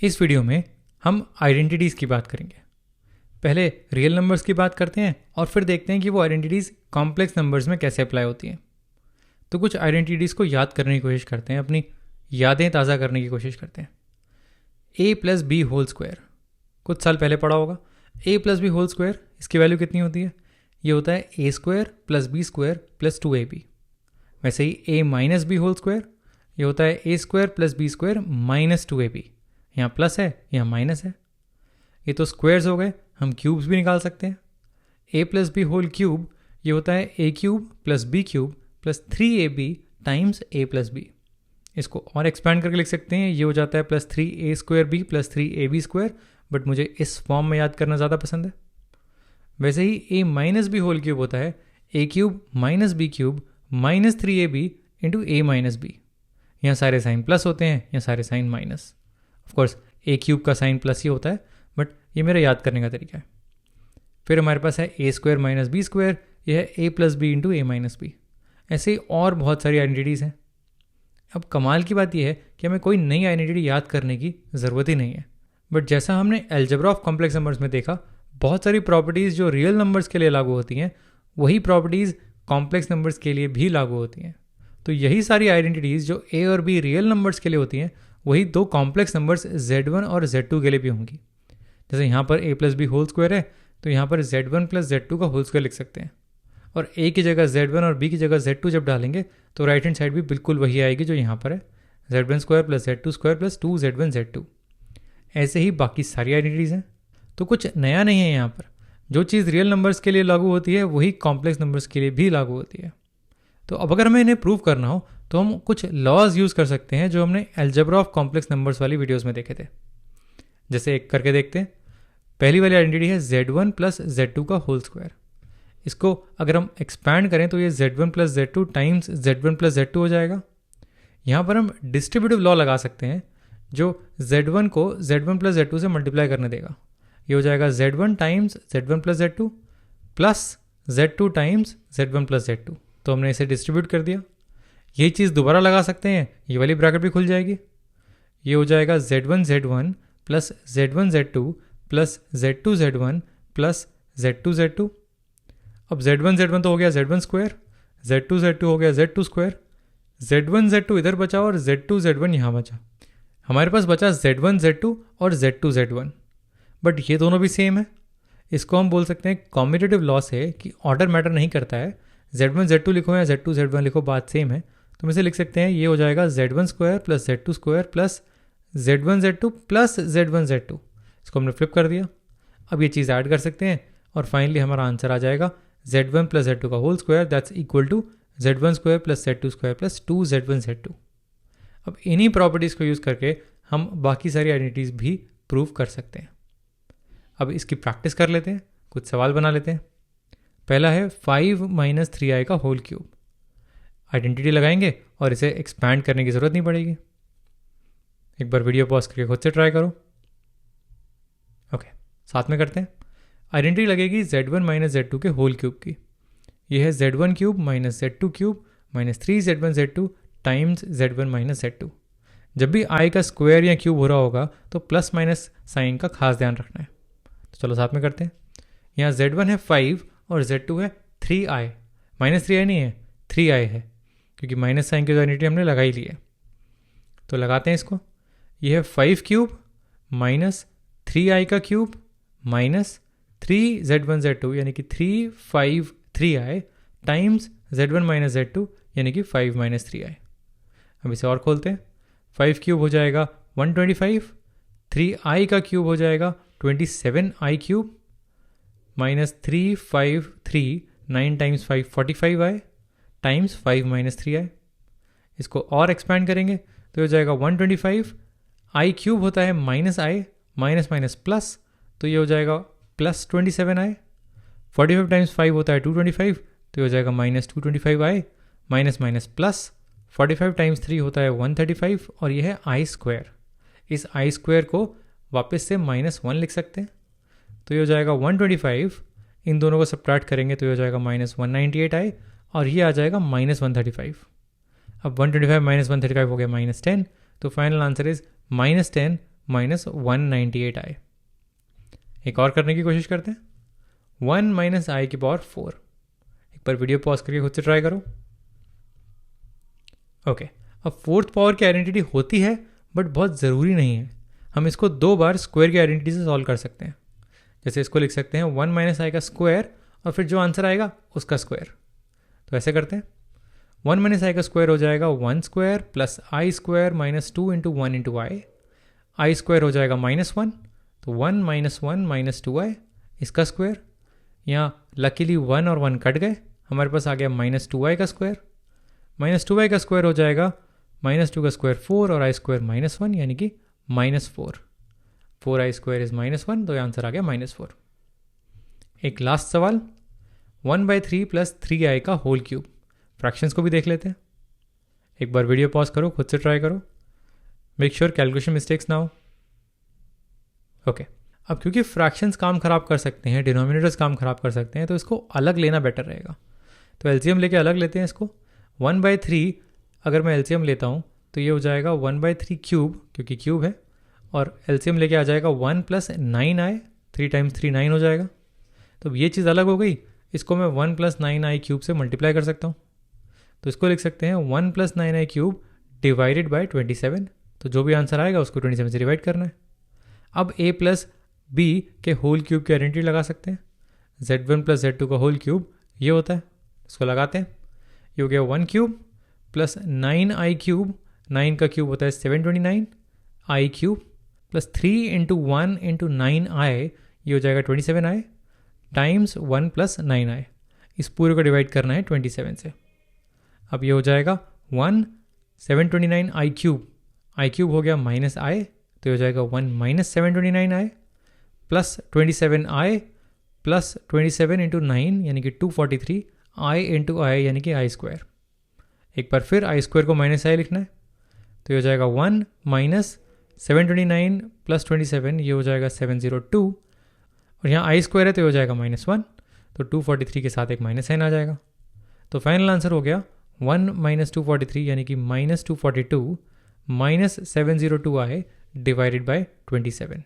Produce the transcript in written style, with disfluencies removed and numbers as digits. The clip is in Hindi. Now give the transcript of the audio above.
इस वीडियो में हम आइडेंटिटीज़ की बात करेंगे। पहले रियल नंबर्स की बात करते हैं और फिर देखते हैं कि वो आइडेंटिटीज़ कॉम्प्लेक्स नंबर्स में कैसे अप्लाई होती हैं। तो कुछ आइडेंटिटीज़ को याद करने की कोशिश करते हैं, अपनी यादें ताज़ा करने की कोशिश करते हैं। a plus B whole square कुछ साल पहले पढ़ा होगा। a plus B whole square, इसकी वैल्यू कितनी होती है? ये होता है a square plus B square plus 2ab। वैसे ही a minus B whole square, ये होता है a square plus B square minus 2ab। यहाँ प्लस है, यहाँ माइनस है। ये तो स्क्वायर्स हो गए, हम क्यूब्स भी निकाल सकते हैं। a plus B whole cube, ये होता है a cube plus B cube plus 3ab times a plus B. इसको और एक्सपैंड करके लिख सकते हैं, ये हो जाता है plus 3a square B plus 3ab square, but मुझे इस फॉर्म में याद करना ज़्यादा पसंद है। वैसे ही a minus B whole cube होता है a cube minus B cube minus 3ab into a minus B. यहाँ सारे साइन प्लस होते हैं, यहाँ सारे sign minus. Of course a cube का साइन प्लस ही होता है, बट ये मेरा याद करने का तरीका है। फिर हमारे पास है a square minus B square, यह है a plus B into a minus B. ऐसे ही और बहुत सारी आइडेंटिटीज़ हैं। अब कमाल की बात यह है कि हमें कोई नई आइडेंटिटी याद करने की ज़रूरत ही नहीं है। बट जैसा हमने अलजेब्रा ऑफ कॉम्प्लेक्स नंबर्स में देखा, बहुत सारी प्रॉपर्टीज़ जो रियल नंबर्स के लिए लागू होती हैं, वही प्रॉपर्टीज़ कॉम्प्लेक्स नंबर्स के लिए भी लागू होती हैं। तो यही सारी आइडेंटिटीज़ जो a और b रियल नंबर्स के लिए होती हैं, वही दो कॉम्प्लेक्स नंबर्स z1 और z2 के लिए भी होंगी। जैसे यहाँ पर a plus B whole square है, तो यहाँ पर z1 प्लस z2 का होल स्क्वायर लिख सकते हैं। और a की जगह z1 और b की जगह z2 जब डालेंगे तो राइट हैंड साइड भी बिल्कुल वही आएगी जो यहाँ पर है, z1 square plus z2 square plus 2z1 z2। ऐसे ही बाकी सारी आइडेंटिटीज़ हैं। तो कुछ नया नहीं है यहाँ पर। जो चीज़ रियल नंबर्स के लिए लागू होती है वही कॉम्प्लेक्स नंबर्स के लिए भी लागू होती है। तो अब अगर हमें इन्हें प्रूव करना हो तो हम कुछ लॉज यूज़ कर सकते हैं जो हमने अलजेब्रा ऑफ कॉम्प्लेक्स नंबर्स वाली वीडियोज़ में देखे थे। जैसे एक करके देखते हैं। पहली वाली आइडेंटिटी है z1 प्लस z2 का होल स्क्वायर। इसको अगर हम एक्सपैंड करें तो ये z1 plus z2 times z1 plus z2 हो जाएगा। यहाँ पर हम डिस्ट्रीब्यूटिव लॉ लगा सकते हैं जो z1 को z1 प्लस z2 से मल्टीप्लाई करने देगा। ये हो जाएगा z1 times z1 plus z2 plus z2 times z1 plus z2। तो हमने इसे डिस्ट्रीब्यूट कर दिया। यही चीज़ दोबारा लगा सकते हैं, ये वाली ब्रैकेट भी खुल जाएगी। ये हो जाएगा z1 z1 plus z1 z2 plus z2 z1 plus z2 z2। अब z1 z1 तो हो गया z1 स्क्वायर, z2 z2 हो गया z2 स्क्वायर, z1 z2 इधर बचा और z2 z1 यहाँ बचा। हमारे पास बचा z1 z2 और z2 z1, बट ये दोनों भी सेम है। इसको हम बोल सकते हैं कॉम्यूटेटिव लॉ से कि ऑर्डर मैटर नहीं करता है। z1 z2 लिखो या z2 z1 लिखो, बात सेम है। तो हम इसे लिख सकते हैं, ये हो जाएगा z1 square plus z2 square plus z1 z2 plus z1 z2। इसको हमने फ्लिप कर दिया। अब ये चीज़ ऐड कर सकते हैं और फाइनली हमारा आंसर आ जाएगा z1 प्लस z2 का whole square, that's equal to z1 square plus z2 square plus 2z1 z2। अब इन्हीं प्रॉपर्टीज़ को यूज़ करके हम बाकी सारी आइडेंटिटीज़ भी प्रूव कर सकते हैं। अब इसकी प्रैक्टिस कर लेते हैं, कुछ सवाल बना लेते हैं। पहला है 5 माइनस 3i का होल क्यूब। आइडेंटिटी लगाएंगे और इसे एक्सपैंड करने की ज़रूरत नहीं पड़ेगी। एक बार वीडियो पॉज करके खुद से ट्राई करो। ओके, साथ में करते हैं। आइडेंटिटी लगेगी z1 माइनस z2 के होल क्यूब की। यह है z1 cube minus z2 cube minus 3z1 z2 times z1 minus z2। जब भी i का स्क्वायर या क्यूब हो रहा होगा तो प्लस माइनस साइन का खास ध्यान रखना है। तो चलो साथ में करते हैं। यहाँ z1 है 5 और z2 है 3i। माइनस 3i नहीं है, 3i है, क्योंकि माइनस साइन की आइडेंटिटी हमने लगा ही ली है। तो लगाते हैं इसको। यह है 5 क्यूब माइनस 3i का क्यूब माइनस 3z1 z2 यानी कि 3 5 3i times z1 minus z2 यानी कि 5 माइनस 3i। अब इसे और खोलते हैं। 5 क्यूब हो जाएगा 125, 3i का क्यूब हो जाएगा 27i cube minus 3 5 3 9 times 5 45i times 5 minus 3i। इसको और एक्सपैंड करेंगे तो हो जाएगा 125, i क्यूब होता है minus i minus minus plus, तो ये हो जाएगा प्लस 27i। 45 टाइम्स 5 होता है 225, तो ये हो जाएगा minus 225i minus minus plus 45 times 3 होता है 135 और ये है i स्क्वायर। इस i स्क्वायर को वापस से माइनस 1 लिख सकते हैं। तो ये हो जाएगा 125, इन दोनों को सब्ट्रैक्ट करेंगे तो ये हो जाएगा माइनस 198i और ये आ जाएगा माइनस 135। अब 125 माइनस 135 हो गया माइनस 10, तो final answer is minus 10 minus 198i। एक और करने की कोशिश करते हैं, 1 माइनस आई की पावर 4। एक बार वीडियो पॉज करके खुद से ट्राई करो। ओके, अब फोर्थ पावर की आइडेंटिटी होती है बट बहुत ज़रूरी नहीं है। हम इसको 2 बार स्क्वायर की आइडेंटिटी से सॉल्व कर सकते हैं। जैसे इसको लिख सकते हैं 1 माइनस आई का स्क्वायर और फिर जो आंसर आएगा उसका स्क्वायर। तो ऐसे करते हैं, 1 माइनस आई का स्क्वायर हो जाएगा 1 स्क्वायर प्लस आई स्क्वायर माइनस 2 इंटू 1 इंटू आई स्क्वायर हो जाएगा -1, तो 1 माइनस 1 माइनस 2i इसका स्क्वायर। यहाँ लकीली 1 और 1 कट गए, हमारे पास आ गया -2i का स्क्वायर। -2i का स्क्वायर हो जाएगा -2 का स्क्वायर 4 और आई स्क्वायर -1 यानी कि -4। 4i स्क्वायर इज -1, तो आंसर आ गया -4। एक लास्ट सवाल, 1/3 प्लस 3i का होल क्यूब। फ्रैक्शंस को भी देख लेते हैं। एक बार वीडियो पॉज करो, खुद से ट्राई करो, मेक श्योर कैलकुलेशन मिस्टेक्स ना हो। ओके, अब क्योंकि फ्रैक्शंस काम खराब कर सकते हैं, डिनोमिनेटर्स काम खराब कर सकते हैं, तो इसको अलग लेना बेटर रहेगा। तो एलसीएम लेके अलग लेते हैं इसको। 1/3 अगर मैं एलसीएम लेता हूँ तो ये हो जाएगा 1/3 क्यूब, क्योंकि क्यूब है, और एलसीएम लेके आ जाएगा 1 प्लस 9i, 3 टाइम्स 3 9 हो जाएगा। तो ये चीज़ अलग हो गई, इसको मैं 1 प्लस 9i क्यूब से मल्टीप्लाई कर सकता हूँ। तो इसको लिख सकते हैं 1 plus 9i cube divided by 27। तो जो भी आंसर आएगा उसको 27 से डिवाइड करना है। अब a प्लस b के होल क्यूब की आइडेंटिटी लगा सकते हैं। z1 प्लस z2 का होल क्यूब ये होता है, इसको लगाते हैं। ये हो गया 1 क्यूब प्लस 9i क्यूब, 9 का क्यूब होता है 729, i cube plus 3 into 1 into 9i, ये हो जाएगा 27i टाइम्स 1 प्लस 9i। इस पूरे को डिवाइड करना है 27 से। अब ये हो जाएगा 1 729 i क्यूब हो गया माइनस i, तो ये हो जाएगा 1 minus 729i plus 27i plus 27 into 9 यानी कि 243 i इंटू i यानी कि i स्क्वायर। एक बार फिर i स्क्वायर को माइनस i लिखना है, तो ये हो जाएगा 1 माइनस 729 प्लस 27, ये हो जाएगा 702, और यहाँ i स्क्वायर है तो ये हो जाएगा -1, तो 243 के साथ एक माइनस साइन आ जाएगा। तो फाइनल आंसर हो गया 1 माइनस 243 यानी कि -242 माइनस 702i डिवाइडेड बाई 27।